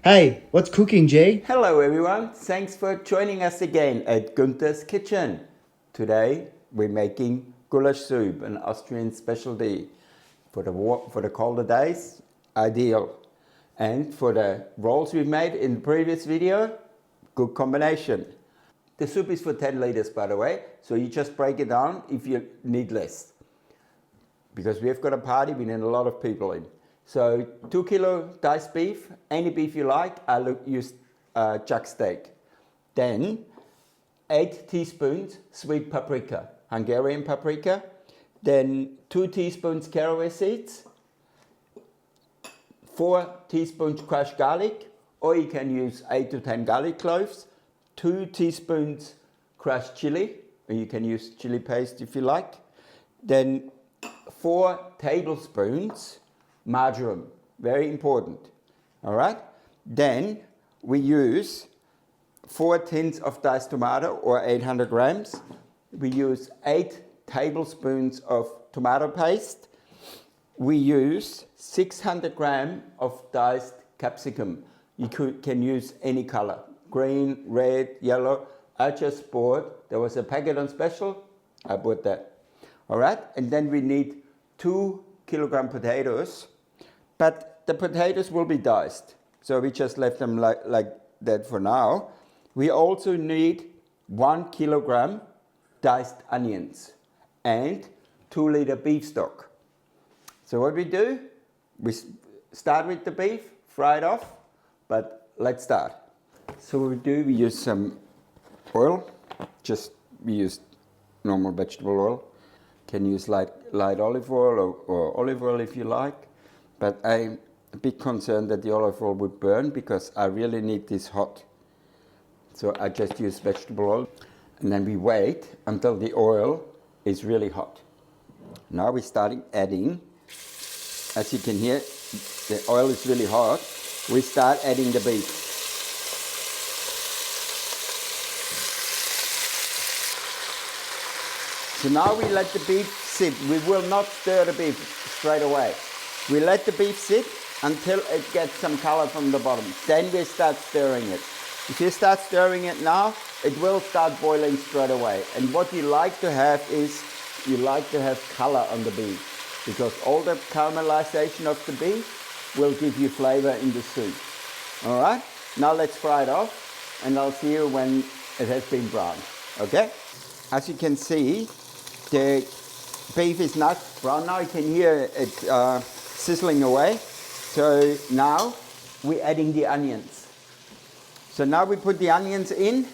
Hey, what's cooking, Jay? Hello everyone, thanks for joining us again at Günther's Kitchen. Today we're making goulash soup, an Austrian specialty. For the colder days, ideal. And for the rolls we made in the previous video, good combination. The soup is for 10 liters, by the way, so you just break it down if you need less. Because we've got a party, we need a lot of people in. So 2 kilo diced beef, any beef you like. I use chuck steak. Then 8 teaspoons sweet paprika, Hungarian paprika. Then 2 teaspoons caraway seeds. 4 teaspoons crushed garlic, or you can use 8 to 10 garlic cloves. 2 teaspoons crushed chili, or you can use chili paste if you like. Then 4 tablespoons marjoram, very important. All right. Then we use 4 tins of diced tomato, or 800 grams. We use 8 tablespoons of tomato paste. We use 600 grams of diced capsicum. You can use any color, green, red, yellow. I just bought, there was a packet on special, I bought that. All right, and then we need 2 kilogram potatoes, but the potatoes will be diced. So we just left them like that for now. We also need 1 kilogram diced onions and 2 liter beef stock. So what we do, we start with the beef, fry it off, but let's start. So what we do, we use some oil, we use normal vegetable oil. Can use light olive oil or olive oil if you like, but I'm a bit concerned that the olive oil would burn because I really need this hot. So I just use vegetable oil, and then we wait until the oil is really hot. Now we're starting adding, as you can hear, the oil is really hot. We start adding the beef. So now we let the beef sit. We will not stir the beef straight away. We let the beef sit until it gets some color from the bottom. Then we start stirring it. If you start stirring it now, it will start boiling straight away. And what you like to have is, you like to have color on the beef, because all the caramelization of the beef will give you flavor in the soup. All right, now let's fry it off, and I'll see you when it has been browned. Okay? As you can see, the beef is not brown now. You can hear it sizzling away. So now we're adding the onions. So now we put the onions in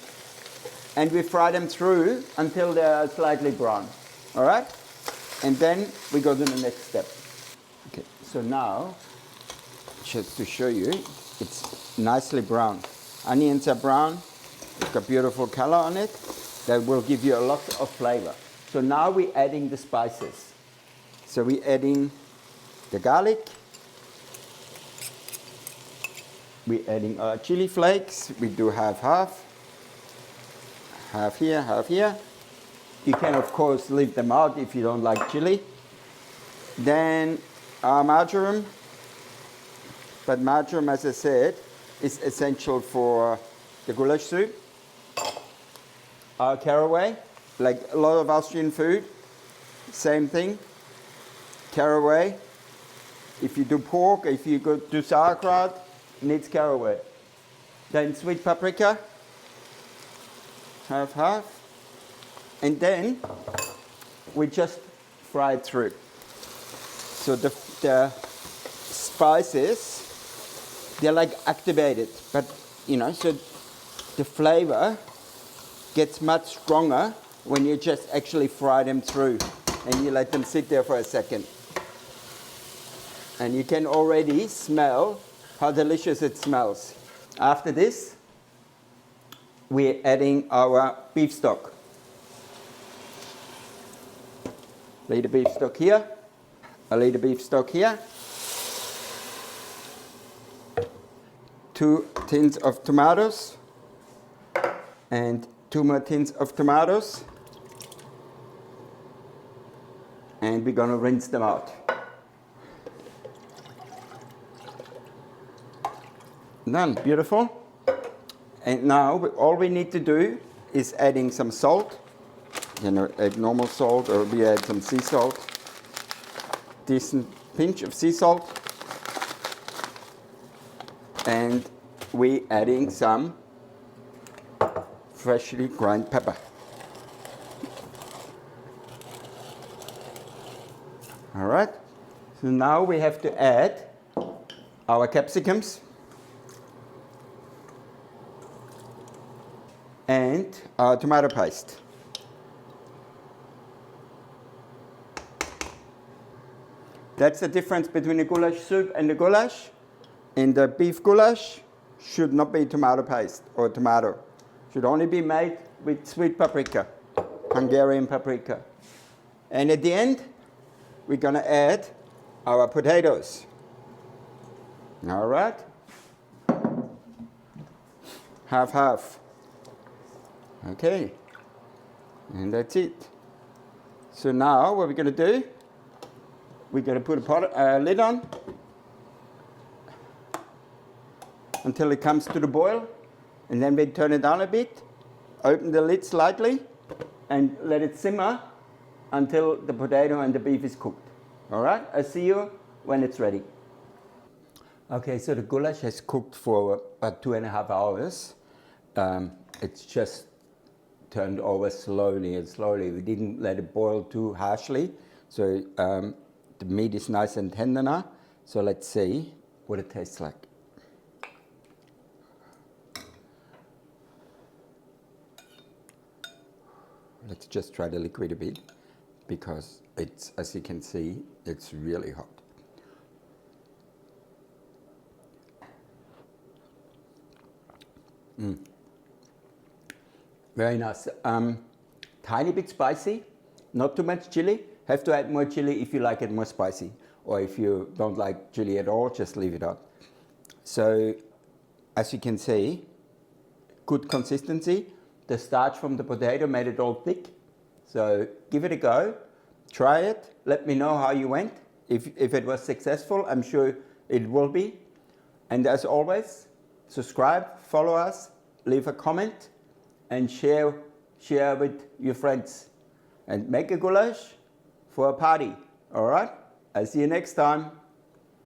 and we fry them through until they're slightly brown. All right? And then we go to the next step. Okay, so now, just to show you, it's nicely brown. Onions are brown, it's got beautiful color on it. That will give you a lot of flavor. So now we're adding the spices. So we're adding the garlic. We're adding our chili flakes. We do half. Half here, half here. You can of course leave them out if you don't like chili. Then our marjoram. But marjoram, as I said, is essential for the goulash soup. Our caraway, like a lot of Austrian food, same thing. Caraway. If you do pork, if you do sauerkraut, needs caraway. Then sweet paprika, half. And then we just fry it through. So the spices, they're like activated, but you know, so the flavor gets much stronger when you just actually fry them through and you let them sit there for a second. And you can already smell how delicious it smells. After this, we're adding our beef stock. A little beef stock here, a little beef stock here. 2 tins of tomatoes and 2 more tins of tomatoes, and we're going to rinse them out. Done, beautiful. And now all we need to do is adding some salt. You know, add normal salt, or we add some sea salt. Decent pinch of sea salt. And we adding some freshly ground pepper. All right. So now we have to add our capsicums and our tomato paste. That's the difference between a goulash soup and a goulash. In the beef goulash, should not be tomato paste or tomato. Should only be made with sweet paprika, Hungarian paprika. And at the end, we're going to add our potatoes. All right? Half. Okay. And that's it. So now what we're going to do, we're going to put a lid on until it comes to the boil, and then we turn it down a bit, open the lid slightly, and let it simmer until the potato and the beef is cooked. All right, I'll see you when it's ready. Okay, so the goulash has cooked for about 2.5 hours. It's just turned over slowly and slowly. We didn't let it boil too harshly, so the meat is nice and tender now. So let's see what it tastes like. Let's just try the liquid a bit, because it's, as you can see, it's really hot. Very nice. Tiny bit spicy, not too much chili. Have to add more chili if you like it more spicy, or if you don't like chili at all, just leave it out. So, as you can see, good consistency. The starch from the potato made it all thick. So give it a go, try it, let me know how you went. If it was successful, I'm sure it will be. And as always, subscribe, follow us, leave a comment, and share with your friends. And make a goulash for a party, all right? I'll see you next time.